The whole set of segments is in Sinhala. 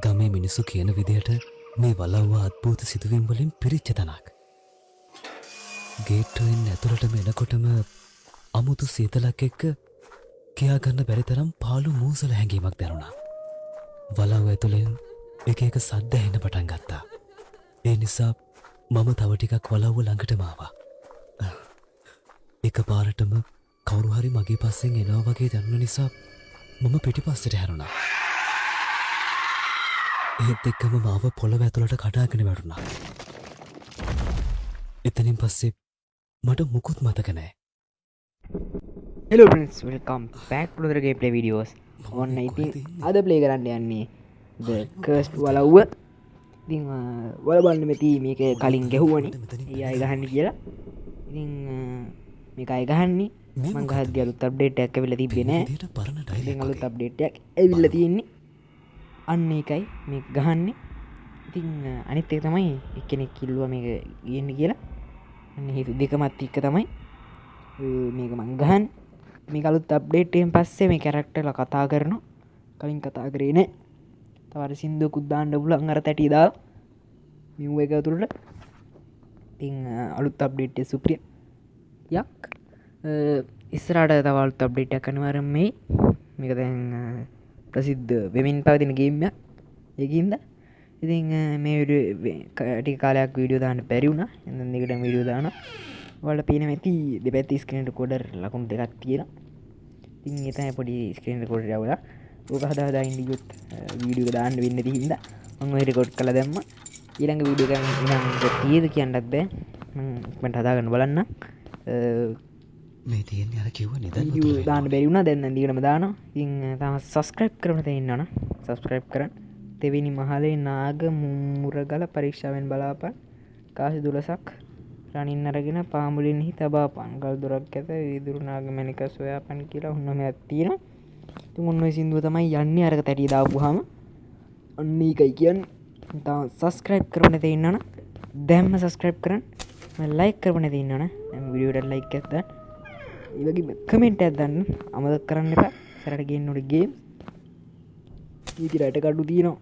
ගමේ මිනිස්සු කියන විදිහට මේ වලව්ව අත්භූත සිදුවීම් වලින් පිරිච්ච තැනක්. ගේට්ටුවෙන් ඇතුළටම එනකොටම අමුතු සීතලක් එක්ක කියාගන්න බැරි තරම් පාළු මූසල හැඟීමක් දැනුණා. වලව්ව ඇතුළෙන් එක එක සද්ද ඇහෙන්න පටන් ගත්තා. ඒ නිසා මම තව ටිකක් වලව්ව ළඟටම ආවා. එක පාරටම කවුරු හරි මගේ පස්සෙන් එනවා වගේ දැනුන නිසා මම පිටිපස්සට හැරුණා. ඒත් එක්කම මාව පොළව ඇතුළට කඩාගෙන වැටුණා. එතනින් පස්සේ මට මුකුත් මතක නෑ. Hello friends, welcome back to the gameplay videos. ඔන්න ඉතින් අද ප්ලේ කරන්න යන්නේ The Cursed වලව්ව. ඉතින් වල බලන්න මෙති මේක කලින් ගැහුවනේ. ඒ අය ගහන්නේ කියලා. ඉතින් මේක අය ගහන්නේ මම ගහද්දි අලුත් අප්ඩේට් එකක් ඇවිල්ලා තිබ්බේ නෑ. ඉතින් අලුත් අප්ඩේට් එකක් ඇවිල්ලා තියෙන්නේ. අන්න ඒකයි මේක ගහන්නේ. ඉතින් අනිත් එක තමයි එක්කෙනෙක් කිව්වා මේක ගේන්න කියලා. අන්න හේතු දෙකමත් එක්ක තමයි මේක මං ගහන්නේ. මේ අලුත් අප්ඩේට් එකෙන් පස්සේ මේ කැරක්ටර්ලා කතා කරනවා. කලින් කතා කරේ නෑ. තව අර සින්දුවකුත් දාන්න පුළුවන් අර තැටි දාලා මියු එක ඇතුළට. ඉතින් අලුත් අප්ඩේට් එක සුපිරිය. යක් ඉස්සරහට තව අලුත් අප්ඩේට් එකක් අනිවාර්යයෙන්ම මේ මේක දැන් ප්‍රසිද්ධ වෙමින් පවතින ගේම් එකක්. ඒකින්ද ඉතින් මේ වීඩියෝ ටික කාලයක් වීඩියෝ දාන්න බැරි වුණා. එතෙන් දෙකටම වීඩියෝ දානවා. ඔයාලට පේන මෙති දෙපැත්තේ ස්ක්‍රීන් රෙකෝඩර් ලකුණු දෙකක් තියෙනවා. ඉතින් ඒ තමයි පොඩි ස්ක්‍රීන් රෙකෝඩර් යවලා ඕක හදා හදා ඉන්න ගියොත් වීඩියෝ එක දාන්න වෙන්නේ නැති හින්දා මම ඔය රෙකෝඩ් කරලා දැම්මා. ඊළඟ වීඩියෝ එක ඉනම් තියෙද කියන්නත් බෑ. මම ඉක්මනට හදාගන්න බලන්න. මේ තියෙන්නේ අර කිව්ව නිදන් වීඩියෝ දාන්න බැරි වුණා. දැන් නම් දිගටම දානවා. ඉතින් තාම සබ්ස්ක්‍රයිබ් කරන්න තේ ඉන්නවනම් සබ්ස්ක්‍රයිබ් කරන්න. තෙවෙනි මහලේ නාග මුරගල පරීක්ෂාවෙන් බලාපන්. කාසි දුලසක් රනින් අරගෙන පාමුලින් හි තබාපන්. ගල් දොරක් ඇත වීදුරු නාග මැණික සොයාපන් කියලා ඔන්නමයක් තියෙනවා. ඉතින් ඔන්න ඔය සින්දුව තමයි යන්නේ අරක තැටි දාපුවාම. අන්න ඒකයි කියන්නේ. තාම සබස්ක්‍රයිබ් කරන්න තේ ඉන්නවනම් දැම්ම සබස්ක්‍රයිබ් කරන්න. මම ලයික් කරන්න තේ ඉන්නවනම් දැන් වීඩියෝ එකට ලයික් එකක් දාන්න. ඒ වගේම කමෙන්ට් එකක් දාන්න අමතක කරන්න එපා. ඉස්සරහට ගේන්න ඕනේ ගේම්. ඊටි රට කඩු තියෙනවා.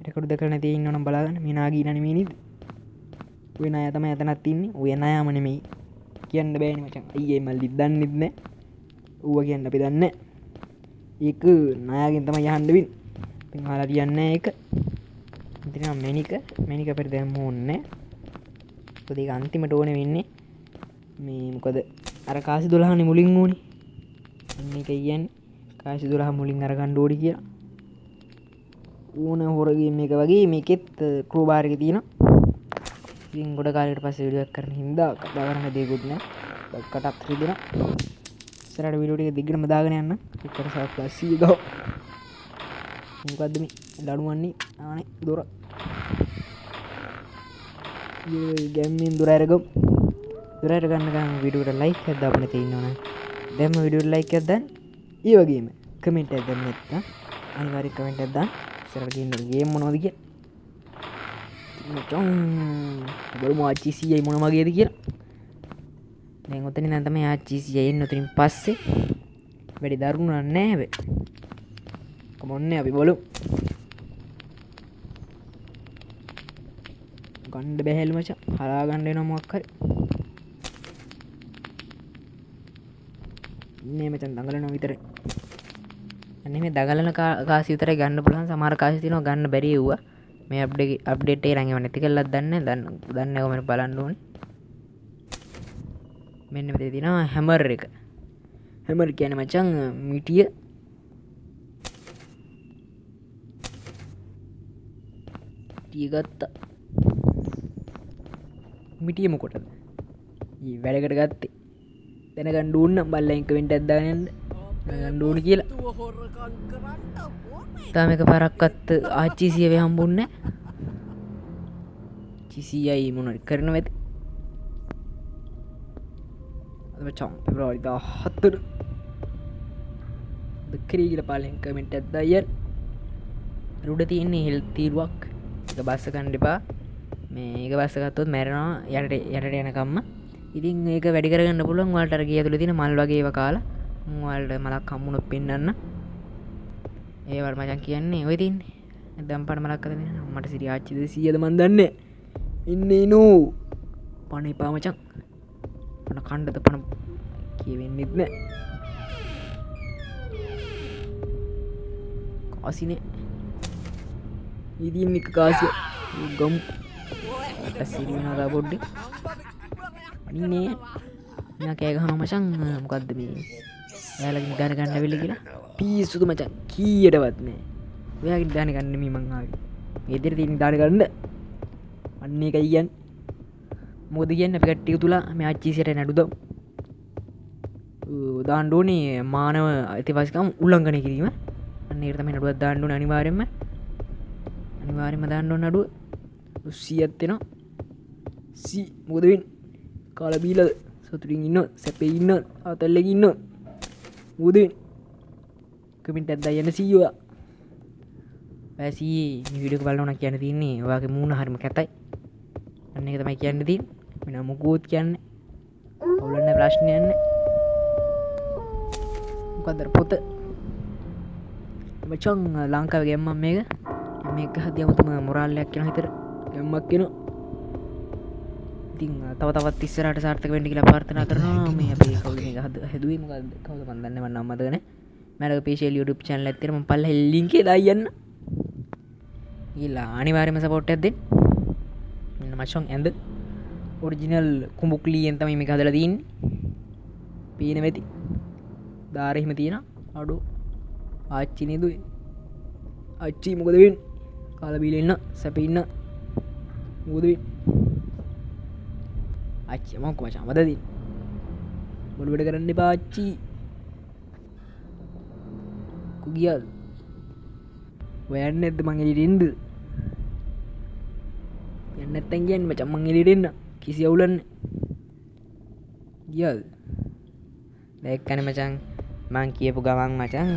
රට කඩු දැකලා නැති ඉන්නවනම් බලාගන්න. මේ නාගී නෙමෙයි නේද? ඔය නායා තමයි එතනත් ඉන්නේ. ඔය නායාම නෙමෙයි. කියන්න බෑනේ මචං. අයියේ මල්ලි දන්නෙත් නෑ. ඌව කියන්න අපි දන්නේ නෑ. ඒක නායාගෙන් තමයි යහන්න වෙන්නේ. ඉතින් ඔයාලා කියන්නේ ඒක. ඉතින් මැනික අපිට දැන් ඕනේ. මොකද ඒක අන්තිමට ඕනේ වෙන්නේ. මේ මොකද අර කාසි 12නේ මුලින් ඕනේ. මේක කියන්නේ කාසි 12 මුලින් අරගන්න ඕනි කියලා. ඕන හොර ගේම් එක වගේ මේකෙත් ක්‍රෝබාර් එක තියෙනවා. ඉතින් ගොඩ කාලයකට පස්සේ වීඩියෝ එකක් කරන හින්දා කතා කරන්න දෙයක්වත් නැහැ. කටත් රිදෙනවා. ඉස්සරහට වීඩියෝ ටික දිගටම දාගෙන යන්න. එක්කර සබ්ස්ක්‍රයිබ් ගහව. මොකද්ද මේ ලණුවන්නේ? ආනේ දොර. ගෑම්මින් දොර අරගමු. දොර අරගන්න ගමන් වීඩියෝ එකට ලයික් එකක් දාන්න තියෙනවනේ. දැන්ම වීඩියෝ එකට ලයික් එකක් දාන්න. ඒ වගේම කමෙන්ට් එකක් දාන්න නැත්නම් අනිවාර්යයෙන් කමෙන්ට් එකක් දාන්න. ඉස්සරහට ගේන්න ගේම් මොනවද කියලා. බලමු ආච්චිසියයි මොන වගේද කියලා. දැන් ඔතනින් දැන් තමයි ආච්චිසියයි එන්නේ. ඔතනින් පස්සේ වැඩි දරුණු නෑ හැබැයි. කොමොන්නේ අපි බලමු. ගන්න බැහැලු මචං. හරා ගන්න වෙනවා මොකක් හරි. ඉන්නේ මචං දඟලනවා විතරයි. අනේ මේ දඟලන කාසි විතරයි ගන්න පුළුවන්. සමහර කාසි තියෙනවා ගන්න බැරි වුණා. මේ අප්ඩේට් එක ළඟ නැති කළාද දන්නේ දන්නේ කොහොමද බලන්න ඕනේ. මෙන්න මෙතන තියෙනවා හැමර් එක. හැමර් කියන්නේ මචං මිටිය. ටිය ගත්තා. මිටිය මොකටද? ඊ වැඩකට ගත්තේ. දැනගන්න ඕන නම් බල්ලෙන් කමෙන්ට් එකක් දාගෙන යන්න. දැනගන්න ඕන කියලා. තාම එක පාරක්වත් ආච්චිසියවේ හම්බුන්නේ නැහැ. චිසියයි මොනවද කරනවද? අද මචං පෙබරවාරි 14 දෙකේ කියලා පාලෙන් කමෙන්ට් එකක් දායන්. උඩ තියෙන්නේ හෙල්ත් තීරුවක්. ඒක බස්ස ගන්න එපා. මේක බස්ස ගත්තොත් මැරෙනවා යටට යනකම්ම. ඉතින් මේක වැඩි කරගන්න පුළුවන්. ඔයාලට අර ගිය ඇතුලේ තියෙන මල් වගේ ඒවා කාලා ඔයාලට මලක් හම්බුනොත් පෙන්නන්න. ඒ වල මචං කියන්නේ ඔය තින්නේ දැම් පට මලක්කද මට සිරි ආච්චිද සියද මන්දන්න ඉන්නේ නෝ පනේ පාමචක් පන කණ්ඩත පන කියවෙන්නෙත් නෑ කාසිනේ ඉදින් එක කාසිය ගම් සිරිනාදා පොඩ්ඩේ අනින්නේ මෙයා කෑගහන මචං මොකක්ද මේ එයාලකින් ගාන ගන්න වෙල කියලා පිස්සුද මචං කීයටවත් නෑ ඔයාගේ දාන ගන්න මේ මං ආවේ මේ දෙර තියෙන දාන ගන්න අන්න ඒකයි කියන්නේ මොකද කියන්නේ අපි කට්ටිය තුලා මේ ආච්චිසියට නඩුද දාන්න ඕනේ මානව අයිතිවාසිකම් උල්ලංඝනය කිරීම අන්න ඒකට තමයි නඩුවක් දාන්න ඕනේ අනිවාර්යෙන්ම දාන්න ඕනේ නඩුව 100ක් වෙනවා මොකද වෙන්නේ කාලා බීලා සතුටින් ඉන්නොත් සැපේ ඉන්නොත් ආතල්ලක ඉන්නොත් මොකද වෙන්නේ කමෙන්ට් එකක් දාන්න සීයෝ වැසි මේ වීඩියෝ එක බලනවා නම් කියන්න තියෙන්නේ ඔයාගේ මූණ හරිම කැතයි අන්න ඒක තමයි කියන්න තියෙන්නේ වෙන මොකෝත් කියන්නේ අවුලන්න ප්‍රශ්නයක් නැහැ මොකද පොත මචං ලංකාවේ ගැම්මක් මේක හදියම තම මොරාල්ලයක් කියන හිතට ගැම්මක් කියනවා ඉතින් තව තවත් ඉස්සරහට සාර්ථක වෙන්න කියලා ප්‍රාර්ථනා කරනවා මේ අපේ කවුද මේක හැදුවේ මොකද්ද කවුද මන් දන්නේ මම නම් මතක නැහැ මම ඔෆිෂියල් YouTube channel එකේ මම පල්ලෙහා link එක දායන්න ඊලා අනිවාර්යයෙන්ම සපෝට් එකක් දෙන්න මෙන්න මචං ඇඳ ඔරිජිනල් කුඹුක්ලියෙන් තමයි මේක හදලා තියෙන්නේ පීන වෙති දාරෙ හිම තියෙන අඩු ආච්චි නේදුවේ ආච්චි මොකද වෙන්නේ කාලා බීලා ඉන්න සැපේ ඉන්න මොකද වෙන්නේ ආච්චි මොකක් මචං මදදී බොළු වැඩ කරන්න එපා ආච්චි කුගියල් ඔයන්නේ නැද්ද මං එළියට එන්න යන්න නැත්තම් කියන්නේ මචං මං එළියට එන්න කිසි අවුලක් නැහැ ගියල් දැක්කනේ මචං මං කියපු ගමන් මචං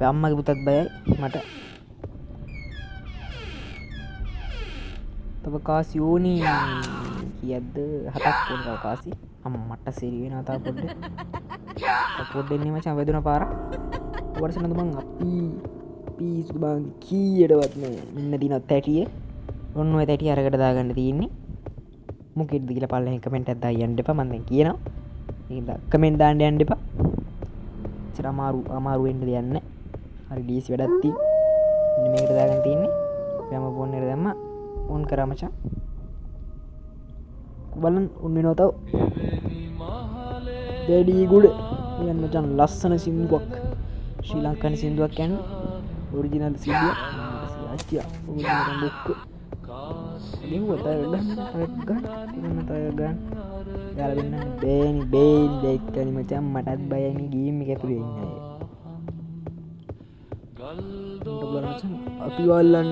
අම්මගේ පුතත් බයයි මට තව කාසි ඕනි කීයක්ද 7ක් ඕන තව කාසි අම්මට සිරි වෙනවා තා පොඩ්ඩේ එන්නේ මචං වැදුනා පාර වර්ෂනද මං අපි පීස් බං කීයටවත් නෑ මෙන්න දින 30 ඔන්න ඔය 30 අරකට දාගන්න තියෙන්නේ මොකෙද්ද කියලා පල්ලෙන් කමෙන්ට් එකක් දාන්න එපා මම දැන් කියනවා ඒකද කමෙන්ට් දාන්න යන්න එපා ඉතින් අමාරු වෙන්න දෙයක් නෑ හරි ඩීසි වැඩක් තියෙන්නේ මෙන්න මේකට දාගන්න තියෙන්නේ ප්‍රම ෆෝන් එකට දැම්මා ඕන් කරා මචං බලන්න උන් වෙනවා තව දෙඩි ගුඩ යන්න මචං ලස්සන සින්දුවක් ශ්‍රී ලංකන් සින්දුවක් කියන්නේ ඔරිජිනල් සින්දුව ආච්චියා ඔරිජිනල් බුක් නිව්වට ගන්න යාලා වෙන්න බේනි දෙක්කනි මචං මටත් බයයි මේ ගේම් එක ඇතුලේ ඉන්නේ අපි වල්ලන්න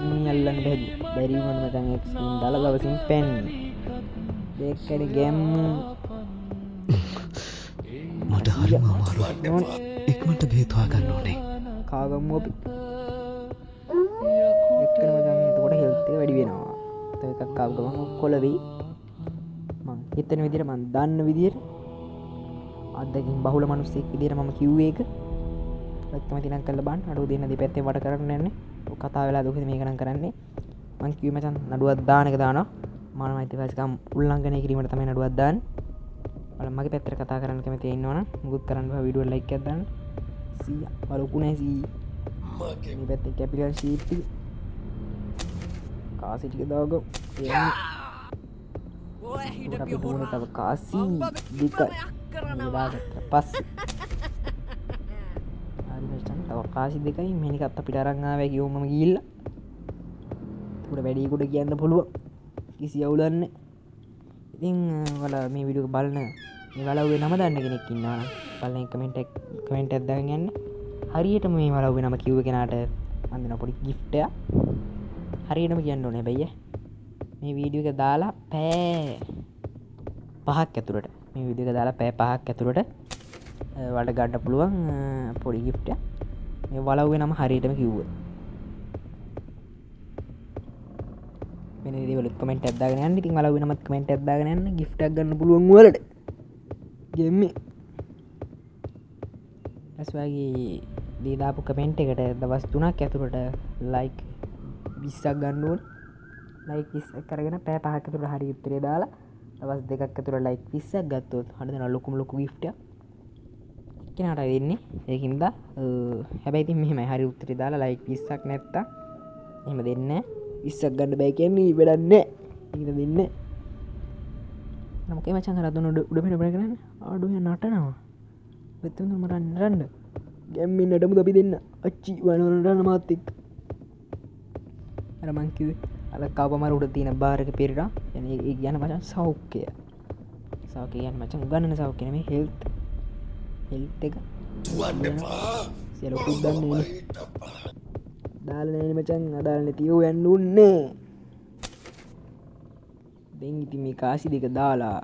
ඉන්නේ අල්ලන්න බැරි වුණා මචං එක්ස්ට්‍රීම් දාලා ගවසින් පෙන්නේ දෙක්කනේ ගේම් මට හරිම අමාරුයි ඉක්මනට බේත් හොයාගන්න ඕනේ කාගමු අපි එක්කන මචං එතකොට හෙල්ත් එක වැඩි වෙනවා තව එකක් කාව ගමන් කොළ වෙයි මං හිතන විදිහට මං දන්න විදිහට අද්දකින් බහුල මිනිස්සෙක් විදිහට මම කිව්වේ ඒක ඔක්කොම තිනම් කරලා බලන්න නඩුව දෙන්න දෙපැත්තේ වට කරන්න යන්නේ ඔය කතාව වෙලා දුකද මේක නම් කරන්නේ මං කිව්වේ මචං නඩුවක් දාන එක දානවා මානව අයිතිවාසිකම් උල්ලංඝනය කිරීමට තමයි නඩුවක් දාන්නේ බලන්න මගේ පැත්තට කතා කරන්න කැමති ඉන්නවනම් මුකුත් කරන්න බෑ වීඩියෝ ලයික් එකක් දාන්න 100 බලුකු නැහැ 100 මේ පැත්තේ කැපිටල් ෂීට් ටික කාසි ටික දාගමු එන්නේ අපි දුන්නේ තව කාසි දෙකයි මේ දාගත්ත පස්සේ හරි මචං තව කාසි දෙකයි මේනිකත් අපිට අරන් ආවේ කිව්වම මම ගිහිල්ලා උඩ වැඩි කොට කියන්න පුළුවන් කිසි අවුලක් නැහැ ඉතින් ඔයාලා මේ වීඩියෝ එක බලන මේ වලව්වේ නම දන්න කෙනෙක් ඉන්නවා නම් බලන්න කමෙන්ට් එකක් දාගෙන යන්න හරියටම මේ වලව්වේ නම කිව්ව කෙනාට මම දෙන පොඩි gift එකක් හරියටම කියන්න ඕනේ හැබැයි මේ වීඩියෝ එක දාලා පැය 5ක් ඇතුළට මේ වීඩියෝ එක දාලා පැය 5ක් ඇතුළට ඔයාලට ගන්න පුළුවන් පොඩි gift එකක් මේ වලව්වේ නම හරියටම කිව්වොත් මෙන්න ඉතින් ඔයාලා කමෙන්ට් එකක් දාගෙන යන්න ඉතින් වලව්වේ නමත් කමෙන්ට් එකක් දාගෙන යන්න gift එකක් ගන්න පුළුවන් ඔයාලට ගෙම්මේ ඇස් වගේ දීදාපු කමෙන්ට් එකට දවස් 3ක් ඇතුළට ලයික් 20ක් ගන්න ඕනේ. ලයික් 20ක් කරගෙන පැය 5ක් ඇතුළට හරි උත්තරේ දාලා දවස් 2ක් ඇතුළට ලයික් 20ක් ගත්තොත් හරිද ලොකුම ලොකු gift එකක් කෙනාට දෙන්නේ. ඒකින්ද හැබැයි ඉතින් මෙහෙමයි හරි උත්තරේ දාලා ලයික් 20ක් නැත්තම් එහෙම දෙන්නේ නැහැ. 20ක් ගන්න බෑ කියන්නේ වැඩක් නැහැ. ඒක දෙන්නේ. නමුත් මචං අර දුන්න උඩ මෙන්න බල කරන්නේ. ආඩෝ යා නටනවා. මෙතන මට නරන්න. ගැම්මින් නටමුද අපි දෙන්න. අච්චි වනවනට මාත් එක්ක. අර මං කිව්වේ අර කවපමාර උඩ තියෙන බාර් එක පෙරලා يعني ඒ කියන මචං සෞඛ්‍යය. සෞඛ්‍ය කියන්නේ මචං උගන්නන සෞඛ්‍ය නෙමෙයි හෙල්ත් එක සියලු කුද්දන්නේ නේ. දාලා නෑනේ මචං අදාළ නැතිව යන්න උන්නේ. දැන් ඉතින් මේ කාසි දෙක දාලා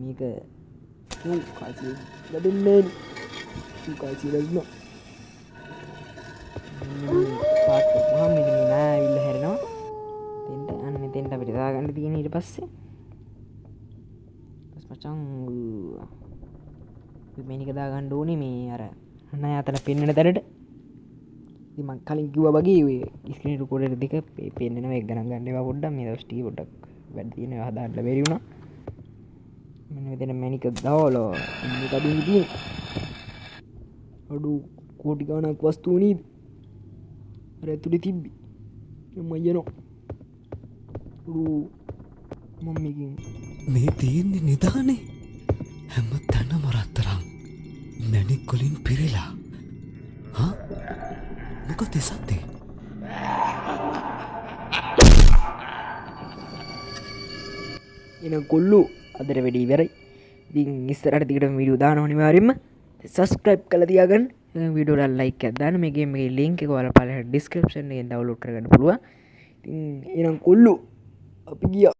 මේක කාසි ලැබෙන්නේ කාසි ලැබුණා. පාට මම මේ නෑවිල්ල හැරෙනවා. දෙන්න අන්න දෙන්න අපිට දාගන්න තියෙන ඊට පස්සේ මචං මේනික දාගන්න ඕනේ මේ අර නෑ අතන පෙන්වන තැනට. ඉතින් මං කලින් කිව්වා වගේ ඔය ස්ක්‍රීන් රෙකෝඩර් දෙක පෙන්වනවා ඒක ගණන් ගන්න ඒවා පොඩ්ඩක් මේ දවස් ටික පොඩ්ඩක් වැඩ තියෙනවා හදාන්න බැරි වුණා. මෙන්න මෙතන මැනික දාලා ඉන්නේ කඩින් තියෙන අඩු කෝටි ගණක් වස්තු නීද අර ඇතුලේ තිබ්බි මම යනවා මම මේ තියෙන්නේ නිදානේ හැම තැනම රත්තරන් මැණික් වලින් පිරෙලා. හා මොකද සද්දේ? එන කොල්ලෝ අදට වැඩි ඉවරයි. ඉතින් ඉස්සරහට දිගටම වීඩියෝ දානවා අනිවාර්යෙන්ම. සබ්ස්ක්‍රයිබ් කරලා තියාගන්න. වීඩියෝට ලයික් එකක් දාන්න. මේකේ මේ link එක ඔයාලා පළවෙනි description එකෙන් download කරගන්න පුළුවන්. ඉතින් එන කොල්ලෝ අපි ගියා.